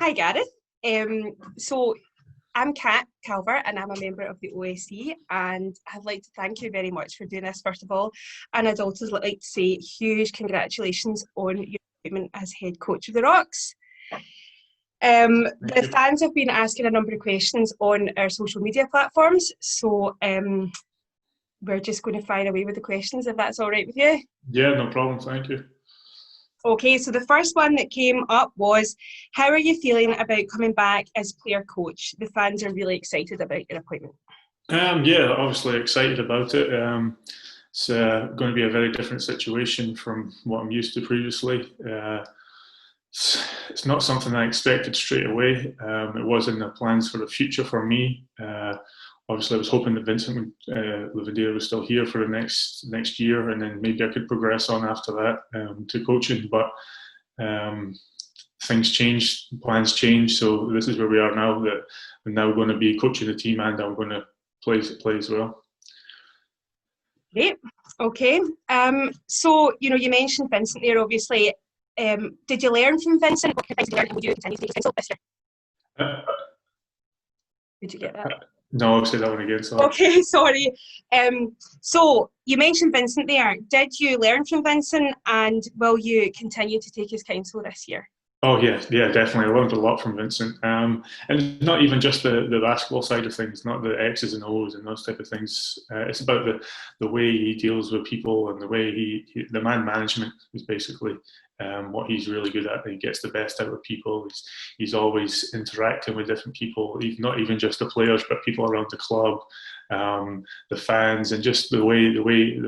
Hi, Gareth. So I'm Kat Calvert and I'm a member of the OSC, and I'd like to thank you very much for doing this, first of all. And I'd also like to say huge congratulations on your appointment as head coach of the Rocks. The fans have been asking a number of questions on our social media platforms, so we're just going to fire away with the questions, if that's all right with you. Yeah, no problem, thank you. Okay, so the first one that came up was, how are you feeling about coming back as player coach? The fans are really excited about your appointment. Yeah, obviously excited about it. It's going to be a very different situation from what I'm used to previously. It's not something I expected straight away. It was in the plans for the future for me. Obviously, I was hoping that Vincent was still here for the next year, and then maybe I could progress on after that to coaching. But things changed, plans changed, so this is where we are now. That I'm now going to be coaching the team, and I'm going to play as well. Great. Okay. So you mentioned Vincent there. Obviously, did you learn from Vincent? What did you learn? Would you continue to take Vincent this year? Did you get that? No, I'll say that one again. Sorry. Okay, sorry. So you mentioned Vincent there. Did you learn from Vincent, and will you continue to take his counsel this year? Oh yeah, definitely. I learned a lot from Vincent, and not even just the basketball side of things, not the X's and O's and those type of things. It's about the way he deals with people and the way the man management is basically what he's really good at. He gets the best out of people. He's always interacting with different people, not even just the players, but people around the club, the fans, and just the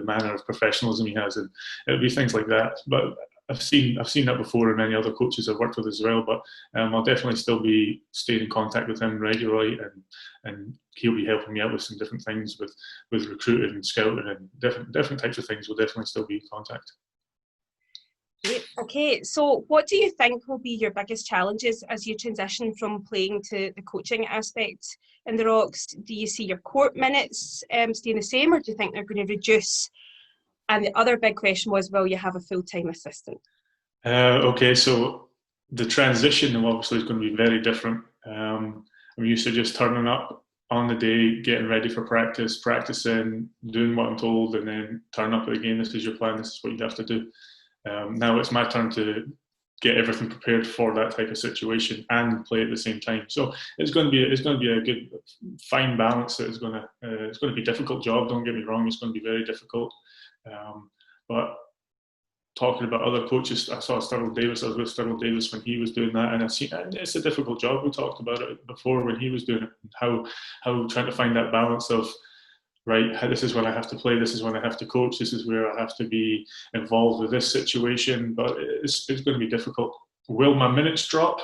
manner of professionalism he has. And it'll be things like that. But I've seen that before, and many other coaches I've worked with as well. But I'll definitely still be staying in contact with him regularly, and he'll be helping me out with some different things with recruiting and scouting and different types of things. We'll definitely still be in contact. Great. Okay, so what do you think will be your biggest challenges as you transition from playing to the coaching aspect in the Rocks? Do you see your court minutes staying the same, or do you think they're going to reduce? And the other big question was, will you have a full-time assistant? Okay, so the transition obviously is going to be very different. I'm used to just turning up on the day, getting ready for practice, practicing, doing what I'm told, and then turn up at the game. This is your plan. This is what you have to do. Now it's my turn to get everything prepared for that type of situation and play at the same time. So it's going to be a good fine balance. It's going to be a difficult job. Don't get me wrong. It's going to be very difficult. But talking about other coaches, I saw Sterling Davis. I was with Sterling Davis when he was doing that, and it's a difficult job. We talked about it before when he was doing it. How trying to find that balance of, right, this is when I have to play, this is when I have to coach, this is where I have to be involved with this situation. But it's going to be difficult. Will my minutes drop?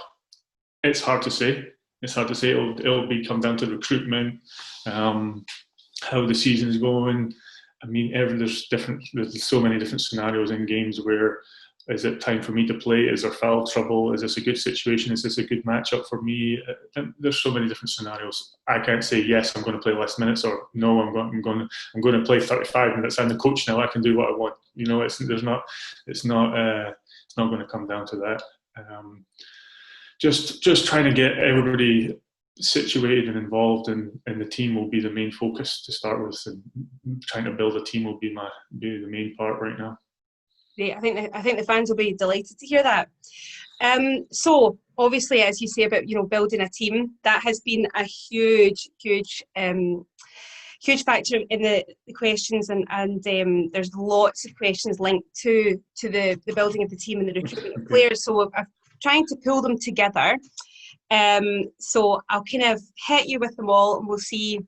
It's hard to say. It'll come down to recruitment, how the season is going. I mean, there's so many different scenarios in games where, is it time for me to play? Is there foul trouble? Is this a good situation? Is this a good matchup for me? And there's so many different scenarios. I can't say yes, I'm going to play less minutes, or no, I'm going to play 35 minutes. I'm the coach now. I can do what I want. It's not going to come down to that. Just trying to get everybody situated and involved, and the team will be the main focus to start with, and trying to build a team will be the main part right now. Great. I think the fans will be delighted to hear that. So obviously, as you say about building a team, that has been a huge factor in the questions, and there's lots of questions linked to the building of the team and the recruitment of players. So I'm trying to pull them together. So I'll kind of hit you with them all, and we'll see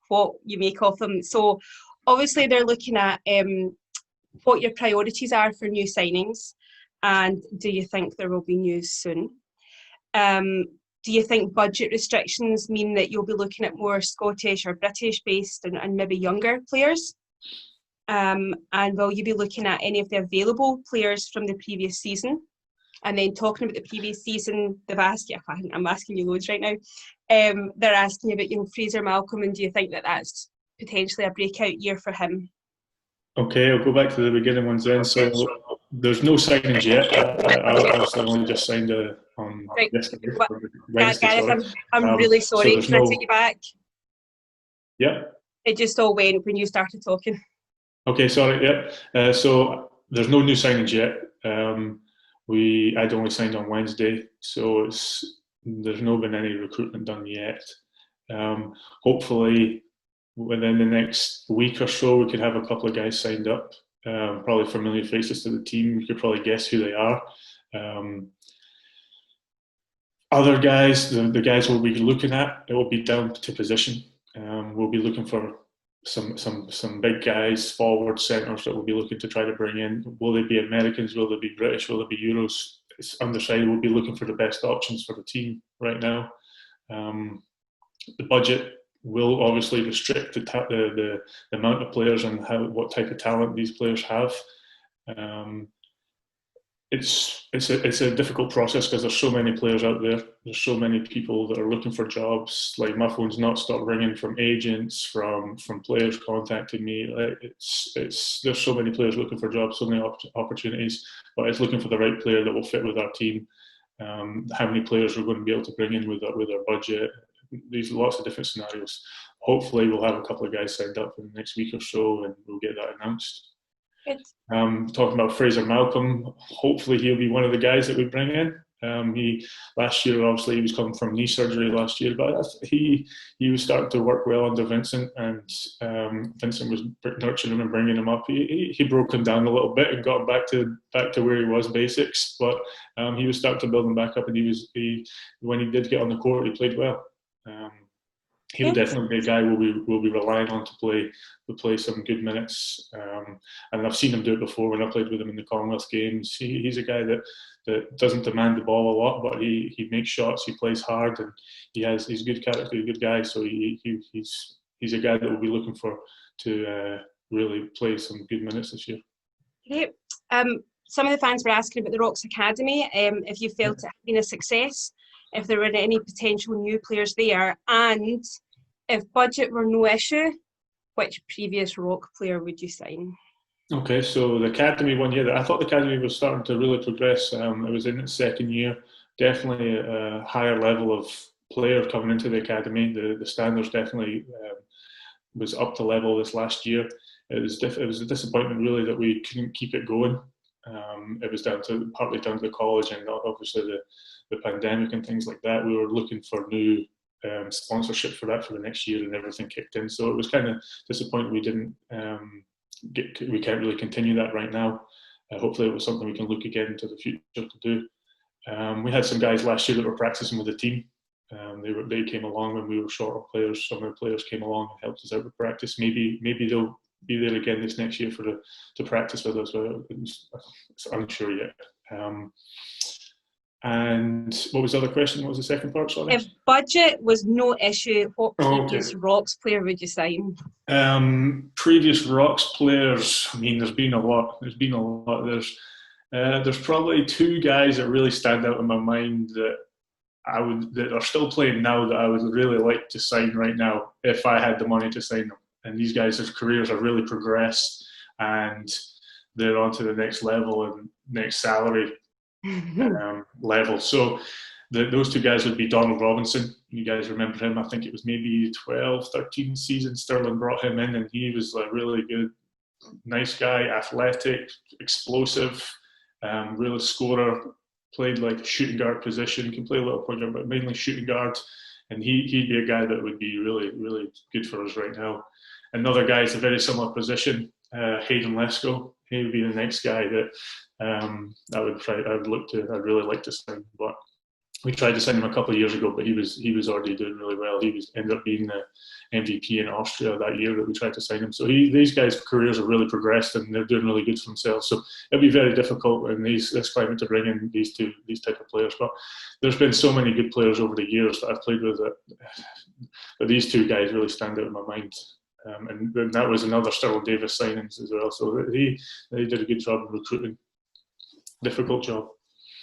what you make of them. So obviously they're looking at what your priorities are for new signings, and do you think there will be news soon? Do you think budget restrictions mean that you'll be looking at more Scottish or British based and maybe younger players? And will you be looking at any of the available players from the previous season? And then talking about the previous season, they've asked you, I'm asking you loads right now, they're asking you about Fraser Malcolm, and do you think that that's potentially a breakout year for him? Okay, I'll go back to the beginning ones then. So there's no signings yet. I obviously only just signed on Right. yesterday, Wednesday, Gareth, sorry. I'm really So sorry. there's Can I no. take you back? Yeah. It just all went when you started talking. Okay, sorry. Yeah. So there's no new signings yet. I'd only signed on Wednesday, so there's no been any recruitment done yet. Hopefully, within the next week or so, we could have a couple of guys signed up. Probably familiar faces to the team. You could probably guess who they are. Other guys, the guys we'll be looking at, it will be down to position. We'll be looking for some big guys, forward centres that we'll be looking to try to bring in. Will they be Americans? Will they be British? Will they be Euros? It's undecided. We'll be looking for the best options for the team right now. The budget will obviously restrict the amount of players and what type of talent these players have. It's a difficult process because there's so many players out there. There's so many people that are looking for jobs. Like, my phone's not stopped ringing from agents, from players contacting me. Like, there's so many players looking for jobs, so many opportunities. But it's looking for the right player that will fit with our team. How many players we're going to be able to bring in with our budget. There's lots of different scenarios. Hopefully, we'll have a couple of guys signed up in the next week or so, and we'll get that announced. Talking about Fraser Malcolm, hopefully he'll be one of the guys that we bring in. He last year, obviously, he was coming from knee surgery last year, but he was starting to work well under Vincent, and Vincent was nurturing him and bringing him up. He broke him down a little bit and got him back to where he was basics, but he was starting to build him back up, and when he did get on the court, he played well. He'll definitely be a guy we'll be relying on to play some good minutes. And I've seen him do it before when I played with him in the Commonwealth Games. He's a guy that doesn't demand the ball a lot, but he makes shots, he plays hard, and he's a good character, a good guy. So he's a guy that we'll be looking for to really play some good minutes this year. Great. Some of the fans were asking about the Rocks Academy, if you felt it had been a success, if there were any potential new players there, and if budget were no issue, which previous Rock player would you sign? Okay, so the academy one year, I thought the academy was starting to really progress. It was in its second year, definitely a higher level of player coming into the academy. The standards definitely was up to level this last year. It was a disappointment really that we couldn't keep it going. It was partly down to the college and obviously the pandemic and things like that. We were looking for new sponsorship for the next year, and everything kicked in. So it was kind of disappointing we didn't we can't really continue that right now. Hopefully it was something we can look again into the future to do. We had some guys last year that were practicing with the team. They came along when we were short of players. Some of the players came along and helped us out with practice. Maybe they'll be there again this next year to practice with us. But it's unsure yet. And what was the other question? What was the second part? Sorry. If budget was no issue, what previous Rocks player would you sign? Previous Rocks players. I mean, there's been a lot. There's probably two guys that really stand out in my mind that are still playing now that I would really like to sign right now if I had the money to sign them. And these guys' careers have really progressed, and they're on to the next level and next salary level. So those two guys would be Donald Robinson. You guys remember him? I think it was maybe 12, 13 season. Sterling brought him in, and he was a really good, nice guy, athletic, explosive, really scorer. Played like a shooting guard position, can play a little point guard, but mainly shooting guard. And he'd be a guy that would be really, really good for us right now. Another guy is a very similar position, Hayden Lesko. He would be the next guy that I'd really like to sign. But we tried to sign him a couple of years ago, but he was already doing really well. He ended up being the MVP in Austria that year that we tried to sign him. So these guys' careers have really progressed, and they're doing really good for themselves. So it'll be very difficult in this climate to bring in these type of players. But there's been so many good players over the years that I've played with that these two guys really stand out in my mind. And that was another Sterling Davis signings as well. So they did a good job in recruiting. Difficult job.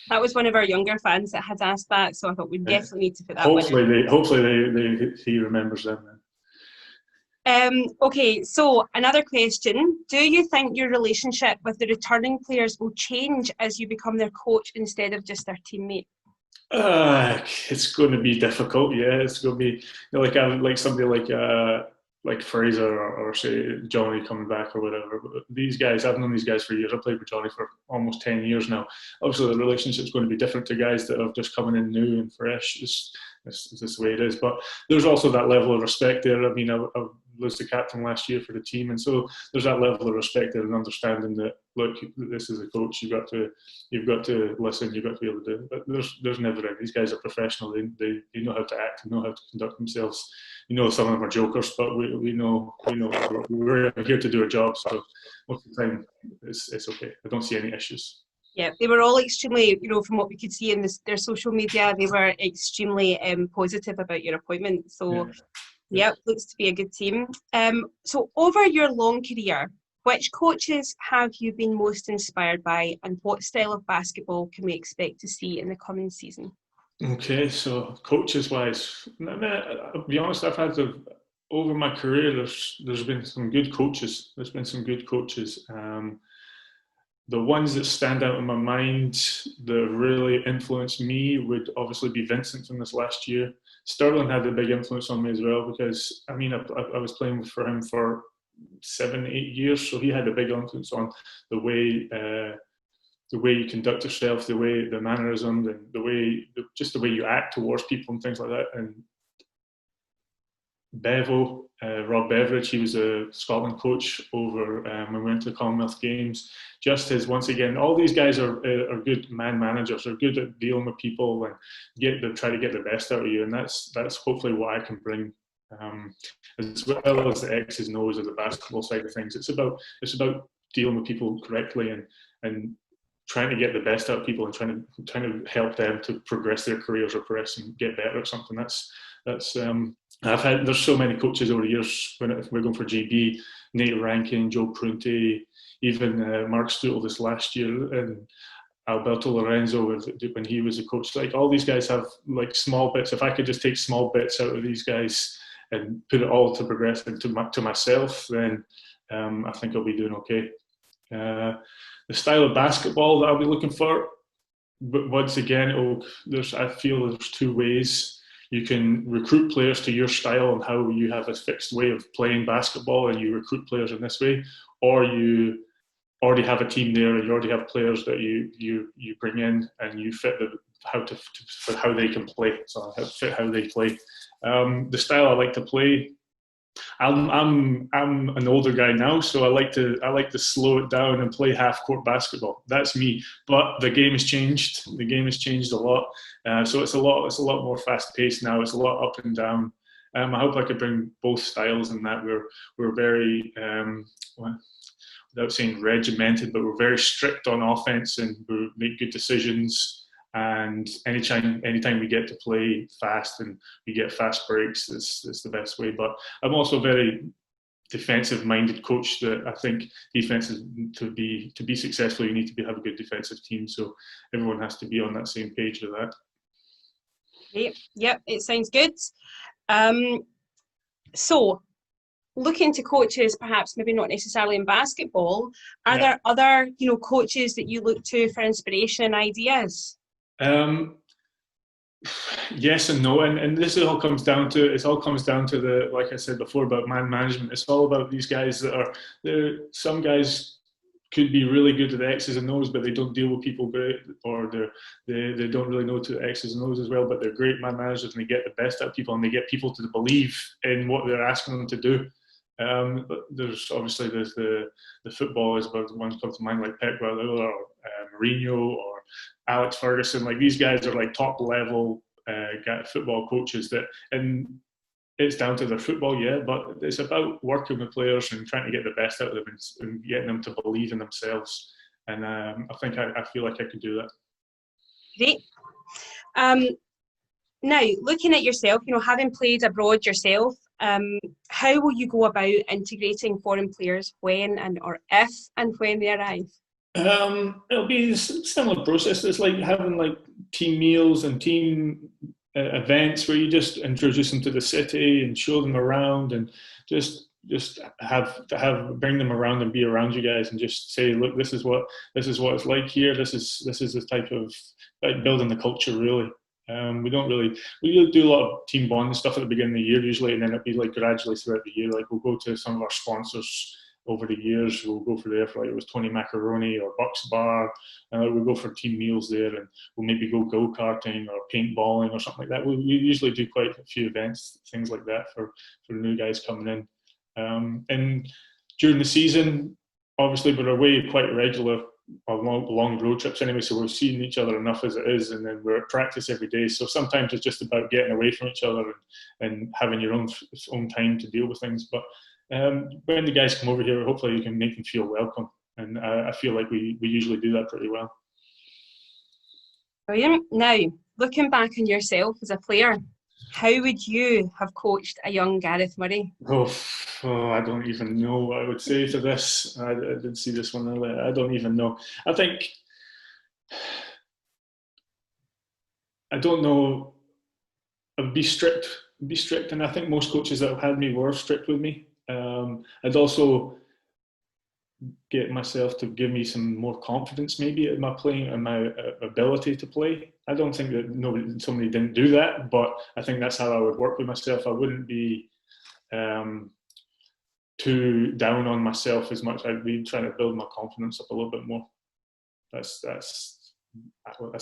That was one of our younger fans that had asked that, so I thought we definitely need to put that. Hopefully he remembers them then. Okay, so another question: do you think your relationship with the returning players will change as you become their coach instead of just their teammate? It's going to be difficult. Yeah, it's going to be like somebody like Fraser or say Johnny coming back or whatever. But these guys, I've known these guys for years. I've played with Johnny for almost 10 years now. Obviously, the relationship's going to be different to guys that are just coming in new and fresh. It's just the way it is. But there's also that level of respect there. I mean, I was the captain last year for the team, and so there's that level of respect there and understanding that, look, this is a coach. You've got to listen. You've got to be able to do it. But there's never any. These guys are professional. They know how to act and know how to conduct themselves. Some of them are jokers, but we know we're here to do a job. So most of the time, it's okay. I don't see any issues. Yeah, they were all extremely, from what we could see in their social media, they were extremely positive about your appointment. So, yeah, looks to be a good team. So, over your long career, which coaches have you been most inspired by, and what style of basketball can we expect to see in the coming season? Okay, so coaches-wise, I'll be honest, I've had over my career, there's been some good coaches. There's been some good coaches. The ones that stand out in my mind that really influenced me would obviously be Vincent from this last year. Sterling had a big influence on me as well because, I mean, I was playing for him for 7-8 years, so he had a big influence on the way you conduct yourself, the mannerisms, and just the way you act towards people and things like that. And Bevo, Rob Beveridge, he was a Scotland coach over when we went to the Commonwealth Games. Just as, once again, all these guys are good man managers. They're good at dealing with people and try to get the best out of you. And that's hopefully what I can bring, as well as the X's and O's of the basketball side of things. It's about dealing with people correctly and trying to get the best out of people and trying to help them to progress their careers or progress and get better at something. There's so many coaches over the years. When we're going for GB, Nate Rankin, Joe Prunty, even Mark Stuttle this last year, and Alberto Lorenzo when he was a coach. Like, all these guys have like small bits. If I could just take small bits out of these guys and put it all to progress into to myself, then I think I'll be doing okay. The style of basketball that I'll be looking for, but once again, I feel there's two ways. You can recruit players to your style and how you have a fixed way of playing basketball, and you recruit players in this way, or you already have a team there, and you already have players that you bring in, and you fit how they can play. So fit how they play. The style I like to play. I'm an older guy now, so I like to slow it down and play half court basketball. That's me. But the game has changed. The game has changed a lot. So it's a lot more fast paced now. It's a lot up and down. I hope I could bring both styles in that we're very without saying regimented, but we're very strict on offense and we make good decisions. And anytime we get to play fast and we get fast breaks, it's the best way. But I'm also a very defensive-minded coach. That I think defense is to be successful, you need to have a good defensive team. So everyone has to be on that same page with that. Yep, it sounds good. So, looking to coaches, perhaps maybe not necessarily in basketball, are there other coaches that you look to for inspiration and ideas? Yes and no, and this all comes down to the, like I said before, about man management. It's all about these guys that are there. Some guys could be really good at the X's and O's, but they don't deal with people great, or they don't really know to X's and O's as well, but they're great man managers and they get the best out of people and they get people to believe in what they're asking them to do. But there's the footballers, but the ones come to mind like Pep Guardiola or Mourinho or Alex Ferguson. Like, these guys are like top level football coaches and it's down to their football, but it's about working with players and trying to get the best out of them and getting them to believe in themselves. And I think I feel like I can do that. Great. Now, looking at yourself, having played abroad yourself, how will you go about integrating foreign players when they arrive? It'll be a similar process. It's like having team meals and team events where you just introduce them to the city and show them around and just bring them around and be around you guys and just say, look, this is what it's like here. This is the type of building the culture, really. We really do a lot of team bonding stuff at the beginning of the year usually, and then it'll be like gradually throughout the year. Like we'll go to some of our sponsors over the years. We'll go for there for like it was Tony Macaroni or Bucks Bar, and we'll go for team meals there, and we'll maybe go go-karting or paintballing or something like that. We usually do quite a few events, things like that for new guys coming in. And during the season, obviously we're away quite regular, long road trips anyway, so we're seeing each other enough as it is, and then we're at practice every day. So sometimes it's just about getting away from each other and having your own time to deal with things. But when the guys come over here, hopefully you can make them feel welcome, and I feel like we usually do that pretty well. Brilliant. Now, looking back on yourself as a player, how would you have coached a young Gareth Murray? Oh, I don't even know what I would say to this. I did see this one earlier. I don't even know. I don't know. I'd be strict, and I think most coaches that have had me were strict with me. I'd also get myself to give me some more confidence maybe in my playing and my ability to play. I don't think that somebody didn't do that, but I think that's how I would work with myself. I wouldn't be too down on myself as much. I'd be trying to build my confidence up a little bit more. That's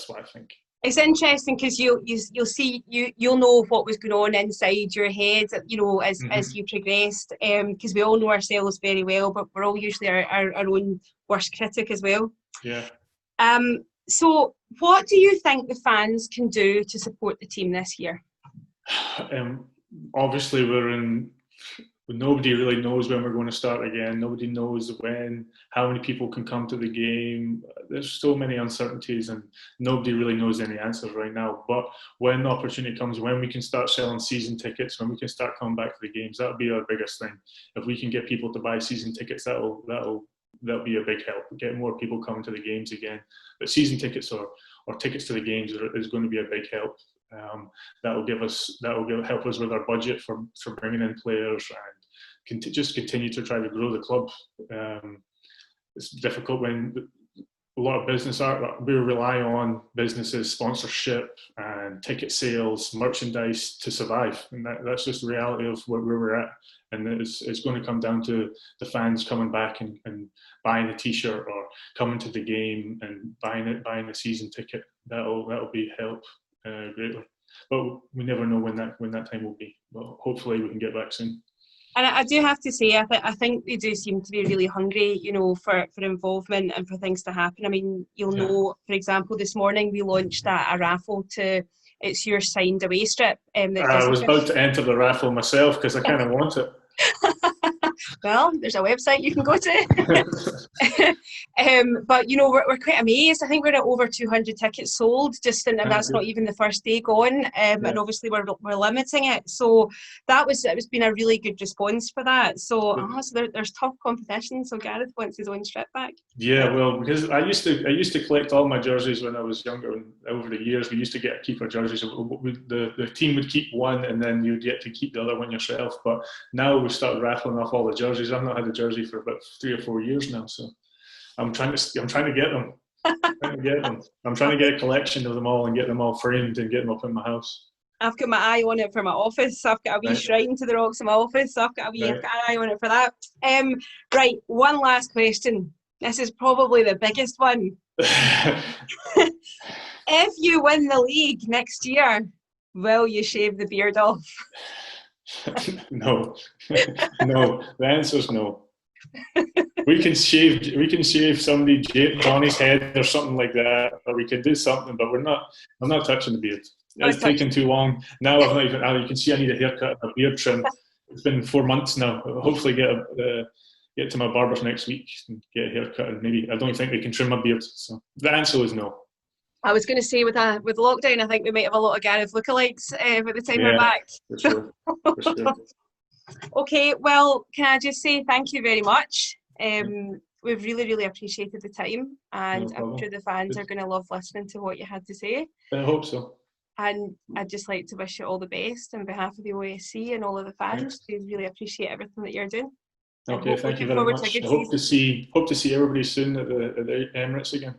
what I think. It's interesting because you'll see you'll know what was going on inside your head, you know, as you progressed, because we all know ourselves very well, but we're all usually our own worst critic as well. Yeah. So what do you think the fans can do to support the team this year? Obviously nobody really knows when we're going to start again. Nobody knows how many people can come to the game. There's so many uncertainties and nobody really knows any answers right now. But when the opportunity comes, when we can start selling season tickets, when we can start coming back to the games, that'll be our biggest thing. If we can get people to buy season tickets, that'll be a big help. Get more people coming to the games again. But season tickets or tickets to the games is going to be a big help. That'll help us with our budget for bringing in players and just continue to try to grow the club. It's difficult when a lot of we rely on businesses, sponsorship and ticket sales, merchandise to survive, and that's just the reality of where we're at. And it's going to come down to the fans coming back and buying a T-shirt or coming to the game and buying a season ticket. That'll be help greatly. But we never know when that time will be. But hopefully we can get back soon. And I do have to say, I think they do seem to be really hungry, you know, for involvement and for things to happen. I mean, you'll know, for example, this morning we launched a raffle it's your signed away strip. I was about to enter the raffle myself because I kind of want it. Well, there's a website you can go to. But, you know, we're quite amazed. I think we're at over 200 tickets sold, and that's not even the first day gone. And obviously we're limiting it. So it's been a really good response for that. So, there's tough competition. So Gareth wants his own strip back. Yeah, well, because I used to collect all my jerseys when I was younger, and over the years we used to keep our jerseys. The team would keep one, and then you'd get to keep the other one yourself. But now we've started raffling off all the jerseys. I've not had a jersey for about 3 or 4 years now, so I'm trying to get them. I'm trying to get a collection of them all and get them all framed and get them up in my house. I've got my eye on it for my office. I've got a wee shrine to the rocks in my office. So I've got an eye on it for that. Right, one last question. This is probably the biggest one. If you win the league next year, will you shave the beard off? No. No. The answer is no. We can shave somebody, Johnny's head or something like that, or we can do something, but I'm not touching the beard. It's taken too long. Now I've not even, you can see I need a haircut and a beard trim. It's been 4 months now. I'll hopefully get to my barber's next week and get a haircut, and maybe, I don't think they can trim my beard. So the answer is no. I was going to say with lockdown, I think we might have a lot of Gareth lookalikes by the time we're back. For sure. For sure. Okay, well, can I just say thank you very much. We've really, really appreciated the time, and I'm sure the fans are going to love listening to what you had to say. I hope so. And I'd just like to wish you all the best on behalf of the OSC and all of the fans. We really appreciate everything that you're doing. Okay, thank you very much. I hope to see everybody soon at the Emirates again.